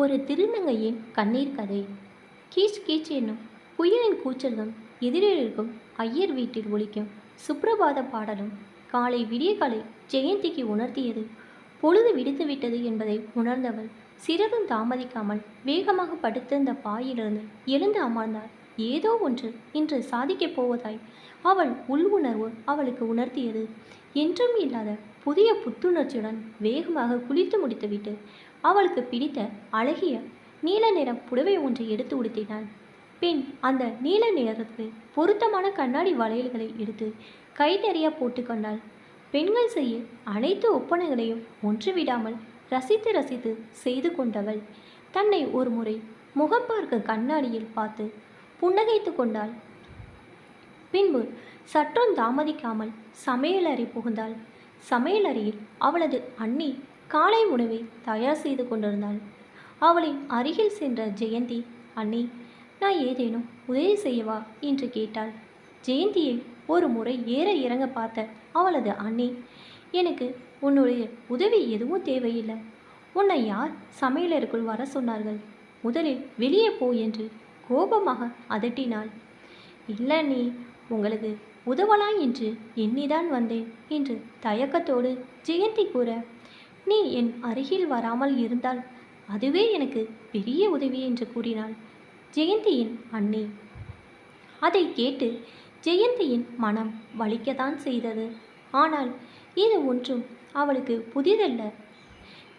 ஒரு திருநங்கையின் கண்ணீர் கதை. கீச் கீச் என்னும் புயலின் கூச்சலும் எதிரிலிருக்கும் ஐயர் வீட்டில் ஒலிக்கும் சுப்ரபாத பாடலும் காலை விடியகாலை ஜெயந்திக்கு உணர்த்தியது. பொழுது விடுத்துவிட்டது என்பதை உணர்ந்தவள் சிறிதும் தாமதிக்காமல் வேகமாக படுத்திருந்த பாயிலிருந்து எழுந்து அமர்ந்தாள். ஏதோ ஒன்று இன்று சாதிக்கப் போவதாய் அவள் உள் உணர்வு அவளுக்கு உணர்த்தியது. என்றும் இல்லாத புதிய புத்துணர்ச்சியுடன் வேகமாக குளித்து முடித்துவிட்டு அவளுக்கு பிடித்த அழகிய நீல நிறம் புடவை ஒன்றை எடுத்து உடுத்தினாள். பின் அந்த நீல நிறத்துக்கு பொருத்தமான கண்ணாடி வளையல்களை எடுத்து கை நிறைய போட்டுக்கொண்டாள். பெண்கள் செய்ய அனைத்து ஒப்பனைகளையும் ஒன்றுவிடாமல் ரசித்து ரசித்து செய்து கொண்டவள் தன்னை ஒரு முறை முகம் பார்க்க கண்ணாடியில் பார்த்து புன்னகைத்து கொண்டாள். பின்பு சற்றும் தாமதிக்காமல் சமையலறை புகுந்தாள். சமையலறையில் அவளது அண்ணி காலை உணவை தயார் செய்து கொண்டிருந்தாள். அவளின் அருகில் சென்ற ஜெயந்தி, அண்ணி, நான் ஏதேனும் உதவி செய்யவா என்று கேட்டாள். ஜெயந்தியை ஒரு முறை ஏற இறங்க பார்த்த அவளது அண்ணி, எனக்கு உன்னுடைய உதவி எதுவும் தேவையில்லை. உன்னை யார் சமையலறைக்குள் வர சொன்னார்கள்? முதலில் வெளியே போ என்று கோபமாக அதட்டினாள். இல்லை நீ, உங்களுக்கு உதவலாம் என்று எண்ணிதான் வந்தேன் என்று தயக்கத்தோடு ஜெயந்தி கூற, நீ என் அருகில் வராமல் இருந்தால் அதுவே எனக்கு பெரிய உதவி என்று கூறினாள் ஜெயந்தியின் அண்ணி. அதை கேட்டு ஜெயந்தியின் மனம் வலிக்கத்தான் செய்தது. ஆனால் இது ஒன்றும் அவளுக்கு புதிதல்ல.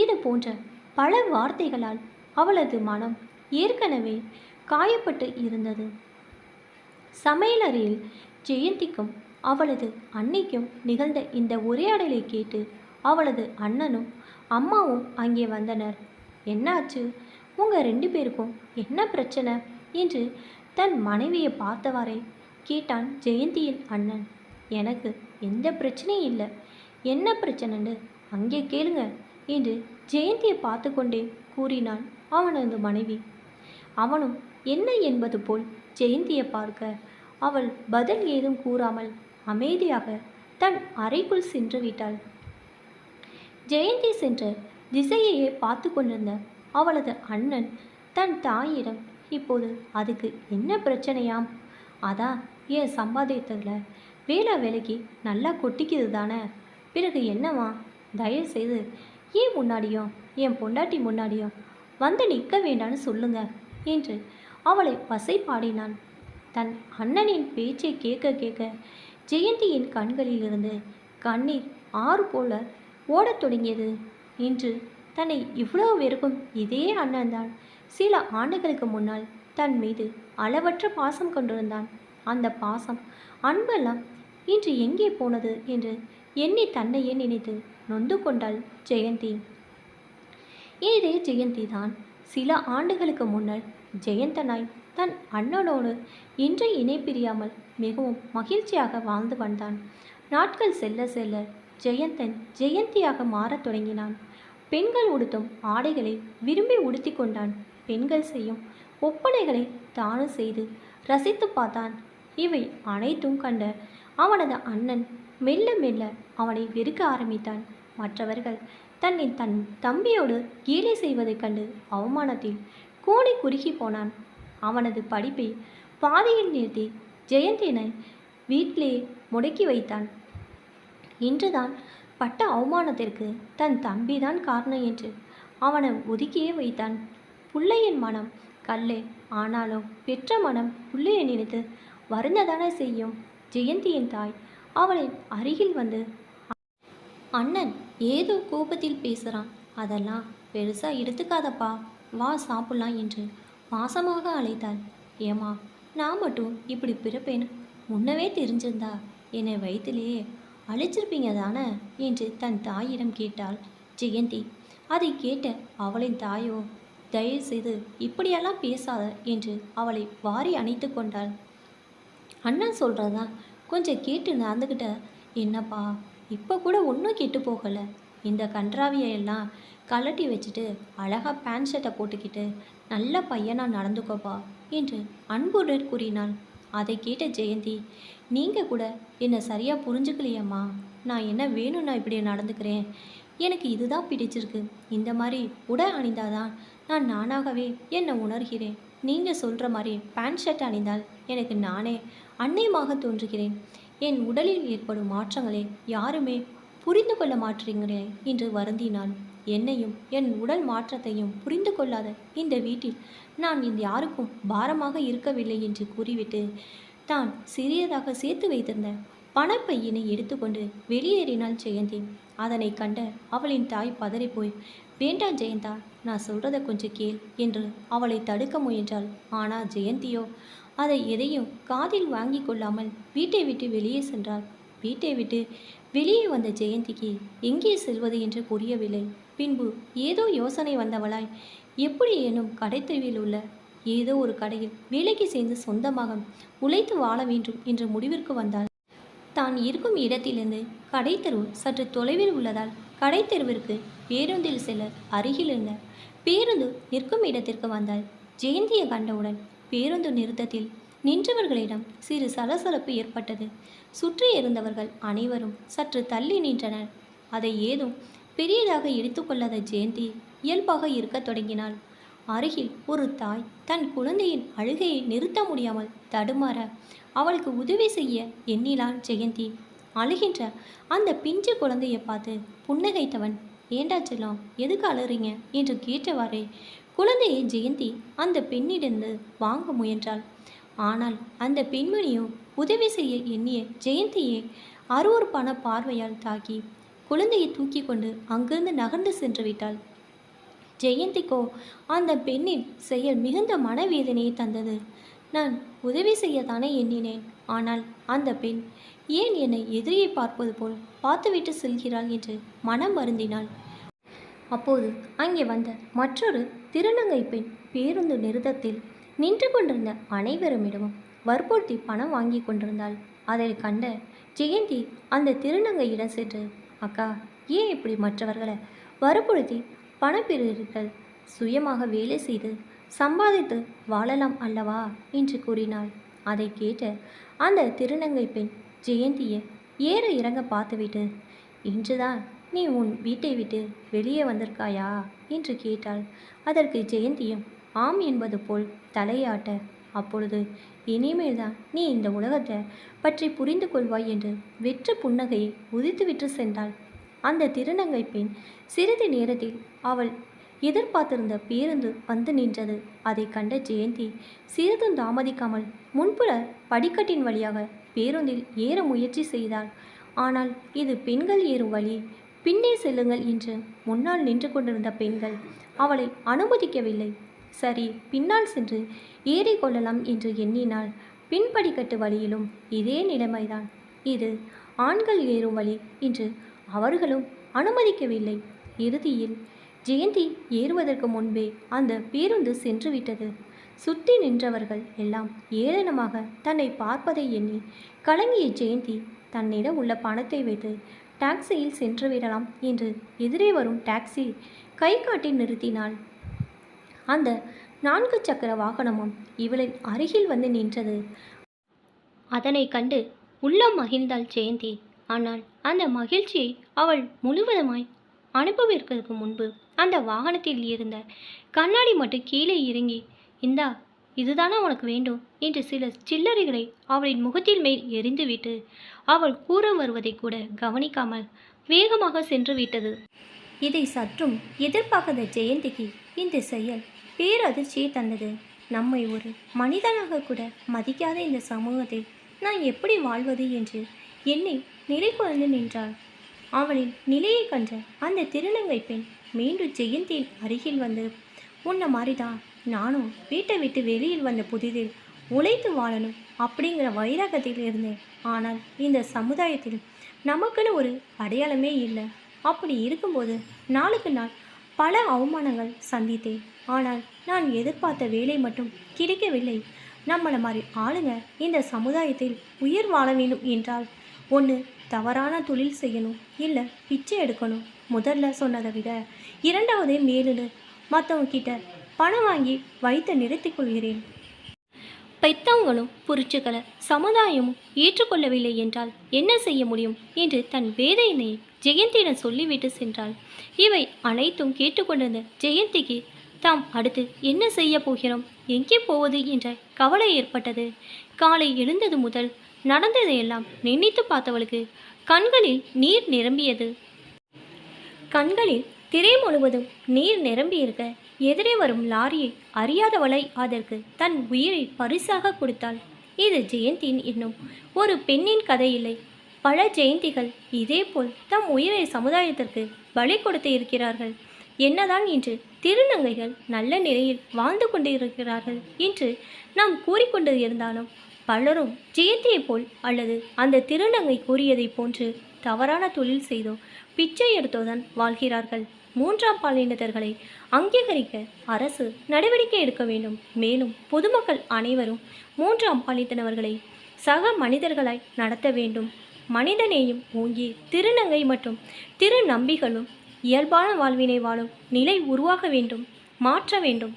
இது போன்ற பல வார்த்தைகளால் அவளது மனம் ஏற்கனவே காயப்பட்டு இருந்தது. சமையலறையில் ஜெயந்திக்கும் அவளது அன்னைக்கும் நிகழ்ந்த இந்த உரையாடலை கேட்டு அவளது அண்ணனும் அம்மாவும் அங்கே வந்தனர். என்னாச்சு, உங்கள் 2 பேருக்கும் என்ன பிரச்சனை என்று தன் மனைவியை பார்த்தவாறே கேட்டான் ஜெயந்தியின் அண்ணன். எனக்கு எந்த பிரச்சனையும் இல்லை, என்ன பிரச்சனைன்னு அங்கே கேளுங்க என்று ஜெயந்தியை பார்த்து கொண்டே கூறினான் அவனது மனைவி. அவனும் என்ன என்பது போல் ஜெயந்தியை பார்க்க அவள் பதில் ஏதும் கூறாமல் அமைதியாக தன் அறைக்குள் சென்று விட்டாள். ஜெயந்தி சென்ற திசையையே பார்த்து கொண்டிருந்த அவளது அண்ணன் தன் தாயிடம், இப்போது அதுக்கு என்ன பிரச்சனையாம்? அதான் என் சம்பாதித்ததில் வேலைக்கு நல்லா கொட்டிக்குது தானே, பிறகு என்னவா? தயவு செய்து ஏன் முன்னாடியும் என் பொண்டாட்டி முன்னாடியும் வந்து நிற்க வேண்டான்னு சொல்லுங்க என்று அவளை வசை பாடினான். தன் அண்ணனின் பேச்சை கேட்க கேட்க ஜெயந்தியின் கண்களிலிருந்து கண்ணீர் ஆறு போல ஓடத் தொடங்கியது. இன்று தன்னை இவ்வளவு வெறுக்கும் இதே அண்ணன்தான் சில ஆண்டுகளுக்கு முன்னால் தன் மீது அளவற்ற பாசம் கொண்டிருந்தான். அந்த பாசம், அன்பெல்லாம் இன்று எங்கே போனது என்று எண்ணி தன்னையே நினைத்து நொந்து கொண்டாள் ஜெயந்தி. இதே ஜெயந்தி தான் சில ஆண்டுகளுக்கு முன்னர் ஜெயந்தனாய் தன் அண்ணனோடு இன்று இணை பிரியாமல் மிகவும் மகிழ்ச்சியாக வாழ்ந்து வந்தான். நாட்கள் செல்ல செல்ல ஜெயந்தன் ஜெயந்தியாக மாறத் தொடங்கினான். பெண்கள் உடுத்தும் ஆடைகளை விரும்பி உடுத்தி கொண்டான். பெண்கள் செய்யும் ஒப்பனைகளை தானும் செய்து ரசித்து பார்த்தான். இவை அனைத்தும் கண்ட அவனது அண்ணன் மெல்ல மெல்ல அவனை வெறுக்க ஆரம்பித்தான். மற்றவர்கள் தன் தம்பியோடு கேலி செய்வதைக் கண்டு அவமானத்தில் கூனி குறுகி போனான். அவனது படிப்பை பாதியில் நிறுத்தி ஜெயந்தினை வீட்டிலே முடக்கி வைத்தான். இன்றுதான் பட்ட அவமானத்திற்கு தன் தம்பிதான் காரணம் என்று அவனை ஒதுக்கியே வைத்தான். புள்ளையின் மனம் கல்லே, ஆனாலும் பெற்ற மனம் புள்ளையை நினைத்து வருந்ததானே செய்யும். ஜெயந்தியின் தாய் அவளின் அருகில் வந்து, அண்ணன் ஏதோ கோபத்தில் பேசுகிறான், அதெல்லாம் பெருசாக எடுத்துக்காதப்பா, வா சாப்பிடலாம் என்று பாசமாக அழைத்தாள். ஏமா, நான் மட்டும் இப்படி பிறப்பேன்னு முன்னவே தெரிஞ்சிருந்தா என்னை வயிற்றிலேயே அழைச்சிருப்பீங்க தானே என்று தன் தாயிடம் கேட்டாள் ஜெயந்தி. அதை கேட்ட அவளின் தாயோ, தயவு செய்து இப்படியெல்லாம் பேசாத என்று அவளை வாரி அணைத்து கொண்டாள். அண்ணன் சொல்கிறதான் கொஞ்சம் கேட்டு நடந்துக்கிட்ட என்னப்பா, இப்போ கூட ஒன்றும் கெட்டு போகலை. இந்த கன்றாவியெல்லாம் கலட்டி வச்சுட்டு அழகாக பேண்ட் ஷர்ட்டை போட்டுக்கிட்டு நல்ல பையனாக நடந்துக்கோப்பா என்று அன்புடன் கூறினாள். அதை கேட்ட ஜெயந்தி, நீங்கள் கூட என்னை சரியாக புரிஞ்சுக்கலையம்மா, நான் என்ன வேணும்னா இப்படி நடந்துக்கிறேன், எனக்கு இதுதான் பிடிச்சிருக்கு. இந்த மாதிரி உடை அணிந்தாதான் நான் நானாகவே என்னை உணர்கிறேன். நீங்கள் சொல்கிற மாதிரி பேண்ட் ஷர்ட் அணிந்தால் எனக்கு நானே அந்நியமாக தோன்றுகிறேன். என் உடலில் ஏற்படும் மாற்றங்களை யாருமே புரிந்து கொள்ள மாட்டேங்கிறே என்று வருந்தினாள். என்னையும் என் உடல் மாற்றத்தையும் புரிந்து கொள்ளாத இந்த வீட்டில் நான் இந்த யாருக்கும் பாரமாக இருக்கவில்லை என்று கூறிவிட்டு தான் சிறியதாக சேர்த்து வைத்திருந்த பணப்பையினை எடுத்துக்கொண்டு வெளியேறினாள் ஜெயந்தி. அதனை கண்ட அவளின் தாய் பதறிப்போய், வேண்டாம் ஜெயந்தா, நான் சொல்றத கொஞ்சம் கேள் என்று அவளை தடுக்க முயன்றாள். ஆனால் ஜெயந்தியோ அதை எதையும் காதில் வாங்கி கொள்ளாமல் வீட்டை விட்டு வெளியே சென்றாள். வீட்டை விட்டு வெளியே வந்த ஜெயந்திக்கு எங்கே செல்வது என்று புரியவில்லை. பின்பு ஏதோ யோசனை வந்தவளாய் எப்படி எனும் கடைத்தெருவில் உள்ள ஏதோ ஒரு கடையில் வேலைக்கு சேர்ந்து சொந்தமாக உழைத்து வாழ வேண்டும் என்ற முடிவிற்கு வந்தாள். தான் இருக்கும் இடத்திலிருந்து கடைத்தெரு சற்று தொலைவில் உள்ளதால் கடைத்தெருவிற்கு பேருந்தில் செல்ல அருகில் இருந்த பேருந்து நிற்கும் இடத்திற்கு வந்தாள். ஜெயந்தியை கண்டவுடன் பேருந்து நிறுத்தத்தில் நின்றவர்களிடம் சிறு சலசலப்பு ஏற்பட்டது. சுற்றி இருந்தவர்கள் அனைவரும் சற்று தள்ளி நின்றனர். அதை ஏதும் பெரியதாக எடுத்துக்கொள்ளாத ஜெயந்தி இயல்பாக இருக்கத் தொடங்கினாள். அருகில் ஒரு தாய் தன் குழந்தையின் அழுகையை நிறுத்த முடியாமல் தடுமாற அவளுக்கு உதவி செய்ய எண்ணினாள் ஜெயந்தி. அழுகின்ற அந்த பிஞ்சு குழந்தையை பார்த்து புன்னகைத்தவன், ஏண்டா செல்லம், எதுக்கு அழுறீங்க என்று கேட்டவாறே குழந்தையை ஜெயந்தி அந்த பெண்ணிடந்து வாங்க முயன்றாள். ஆனால் அந்த பெண்மணியோ உதவி செய்ய எண்ணிய ஜெயந்தியை அருவருப்பான பார்வையால் தாக்கி குழந்தையை தூக்கி கொண்டு அங்கிருந்து நகர்ந்து சென்று விட்டாள். ஜெயந்திக்கோ அந்த பெண்ணின் செயல் மிகுந்த மனவேதனையை தந்தது. நான் உதவி செய்யத்தானே எண்ணினேன். ஆனால் அந்த பெண் ஏன் என்னை எதிரியை பார்ப்பது போல் பார்த்துவிட்டு செல்கிறாள் என்று மனம் வருந்தினாள். அப்போது அங்கே வந்த மற்றொரு திருநங்கை பெண் பேருந்து நிறுத்தத்தில் நின்று கொண்டிருந்த அனைவருமிடமும் வற்புறுத்தி பணம் வாங்கி கொண்டிருந்தாள். அதை கண்ட ஜெயந்தி அந்த திருநங்கையிடம் சென்று, அக்கா, ஏன் இப்படி மற்றவர்களை வற்புறுத்தி பணம் பெறுகிறீர்கள்? சுயமாக வேலை செய்து சம்பாதித்து வாழலாம் அல்லவா என்று கூறினாள். அதை கேட்ட அந்த திருநங்கை பெண் ஜெயந்தியை ஏற இறங்க பார்த்துவிட்டு, இன்றுதான் நீ உன் வீட்டை விட்டு வெளியே வந்திருக்காயா என்று கேட்டாள். அதற்கு ஜெயந்தியும் ஆம் என்பது போல் தலையாட்ட, அப்பொழுது இனிமேல்தான் நீ இந்த உலகத்தை பற்றி புரிந்து கொள்வாய் என்று வெற்று புன்னகையை உதித்துவிட்டு சென்றாள். அந்த திருநங்கை பெண் சிறிது நேரத்தில் அவள் எதிர்பார்த்திருந்த பேருந்து வந்து நின்றது. அதை கண்ட ஜெயந்தி சிறிதும் தாமதிக்காமல் முன்புற படிக்கட்டின் வழியாக பேருந்தில் ஏற முயற்சி செய்தாள். ஆனால் இது பெண்கள் ஏறும் வழி, பின்னே செல்லுங்கள் என்று முன்னால் நின்று கொண்டிருந்த பெண்கள் அவளை அனுமதிக்கவில்லை. சரி, பின்னால் சென்று ஏறிக்கொள்ளலாம் என்று எண்ணினாள். பின்படிக்கட்டு வழியிலும் இதே நிலைமைதான். இது ஆண்கள் ஏறும் வழி என்று அவர்களும் அனுமதிக்கவில்லை. இறுதியில் ஜெயந்தி ஏறுவதற்கு முன்பே அந்த பேருந்து சென்று விட்டது. சுற்றி நின்றவர்கள் எல்லாம் ஏளனமாக தன்னை பார்ப்பதை எண்ணி கலங்கிய ஜெயந்தி தன்னிடம் உள்ள பணத்தை வைத்து டாக்ஸியில் சென்று விடலாம் என்று எதிரே வரும் டாக்ஸி கை காட்டி நிறுத்தினாள். அந்த 4 சக்கர வாகனமும் இவளின் அருகில் வந்து நின்றது. அதனை கண்டு உள்ளம் மகிழ்ந்தாள் ஜெயந்தி. ஆனால் அந்த மகிழ்ச்சியை அவள் முழுவதுமாய் அனுபவிப்பதற்கு முன்பு அந்த வாகனத்தில் இருந்த கண்ணாடி மட்டும் கீழே இறங்கி, இந்தா, இதுதானா உனக்கு வேண்டும் என்று சில சில்லறைகளை அவளின் முகத்தில் மேல் எரிந்துவிட்டு அவள் கூற வருவதை கூட கவனிக்காமல் வேகமாக சென்று விட்டது. இதை சற்றும் எதிர்பார்க்காத ஜெயந்திக்கு இந்த செயல் பேரதிர்ச்சியை தந்தது. நம்மை ஒரு மனிதனாக கூட மதிக்காத இந்த சமூகத்தில் நான் எப்படி வாழ்வது என்று எண்ணி நிலை குறைந்து நின்றாள். அவளின் நிலையை கண்ட அந்த திருநங்கை பெண் மீண்டும் ஜெயந்தியின் அருகில் வந்து, உன்ன மாதிரிதான் நானும் வீட்டை விட்டு வெளியில் வந்த புதிதில் உழைத்து வாழணும் அப்படிங்கிற வைராகத்தில் இருந்தேன். ஆனால் இந்த சமுதாயத்தில் நமக்குன்னு ஒரு அடையாளமே இல்லை. அப்படி இருக்கும்போது நாளுக்கு நாள் பல அவமானங்கள் சந்தித்தேன். ஆனால் நான் எதிர்பார்த்த வேலை மட்டும் கிடைக்கவில்லை. நம்மளை மாதிரி ஆளுங்க இந்த சமுதாயத்தில் உயிர் வாழ வேண்டும் என்றால் ஒன்று தவறான தொழில் செய்யணும், இல்லை பிச்சை எடுக்கணும். முதல்ல சொன்னதை விட இரண்டாவதே மேலுன்னு மற்றவங்க கிட்ட பணம் வாங்கி வைத்து நிறுத்திக் கொள்கிறேன். பெத்தவங்களும் புரிச்சுக்களை சமுதாயமும் ஏற்றுக்கொள்ளவில்லை என்றால் என்ன செய்ய முடியும் என்று தன் வேதனையை ஜெயந்தியிடம் சொல்லிவிட்டு சென்றாள். இவை அனைத்தும் கேட்டுக்கொண்டிருந்த ஜெயந்திக்கு தாம் அடுத்து என்ன செய்ய போகிறோம், எங்கே போவது என்ற கவலை ஏற்பட்டது. காலை எழுந்தது முதல் நடந்ததையெல்லாம் நினைத்து பார்த்தவளுக்கு கண்களில் நீர் நிரம்பியது. கண்களில் திரை முழுவதும் நீர் நிரம்பியிருக்க எதிரே வரும் லாரியை அறியாதவளை அதற்கு தன் உயிரை பரிசாக கொடுத்தாள். இது ஜெயந்தியின் என்னும் ஒரு பெண்ணின் கதை இல்லை. பல ஜெயந்திகள் இதேபோல் தம் உயிரை சமுதாயத்திற்கு பலி கொடுத்து இருக்கிறார்கள். என்னதான் இன்று திருநங்கைகள் நல்ல நிலையில் வாழ்ந்து கொண்டிருக்கிறார்கள் என்று நாம் கூறிக்கொண்டு இருந்தாலும் பலரும் ஜெயந்தியை போல் அல்லது அந்த திருநங்கை கூறியதை போன்று தவறான தொழில் செய்தோ பிச்சை எடுத்தோதான் வாழ்கிறார்கள். மூன்றாம் பாலினத்தர்களை அங்கீகரிக்க அரசு நடவடிக்கை எடுக்க வேண்டும். மேலும் பொதுமக்கள் அனைவரும் மூன்றாம் பாலினத்தவர்களை சக மனிதர்களாய் நடத்த வேண்டும். மனிதநேயம் ஓங்கி திருநங்கை மற்றும் திருநம்பிகளும் இயல்பான வாழ்வினை வாழும் நிலை உருவாக வேண்டும், மாற்ற வேண்டும்.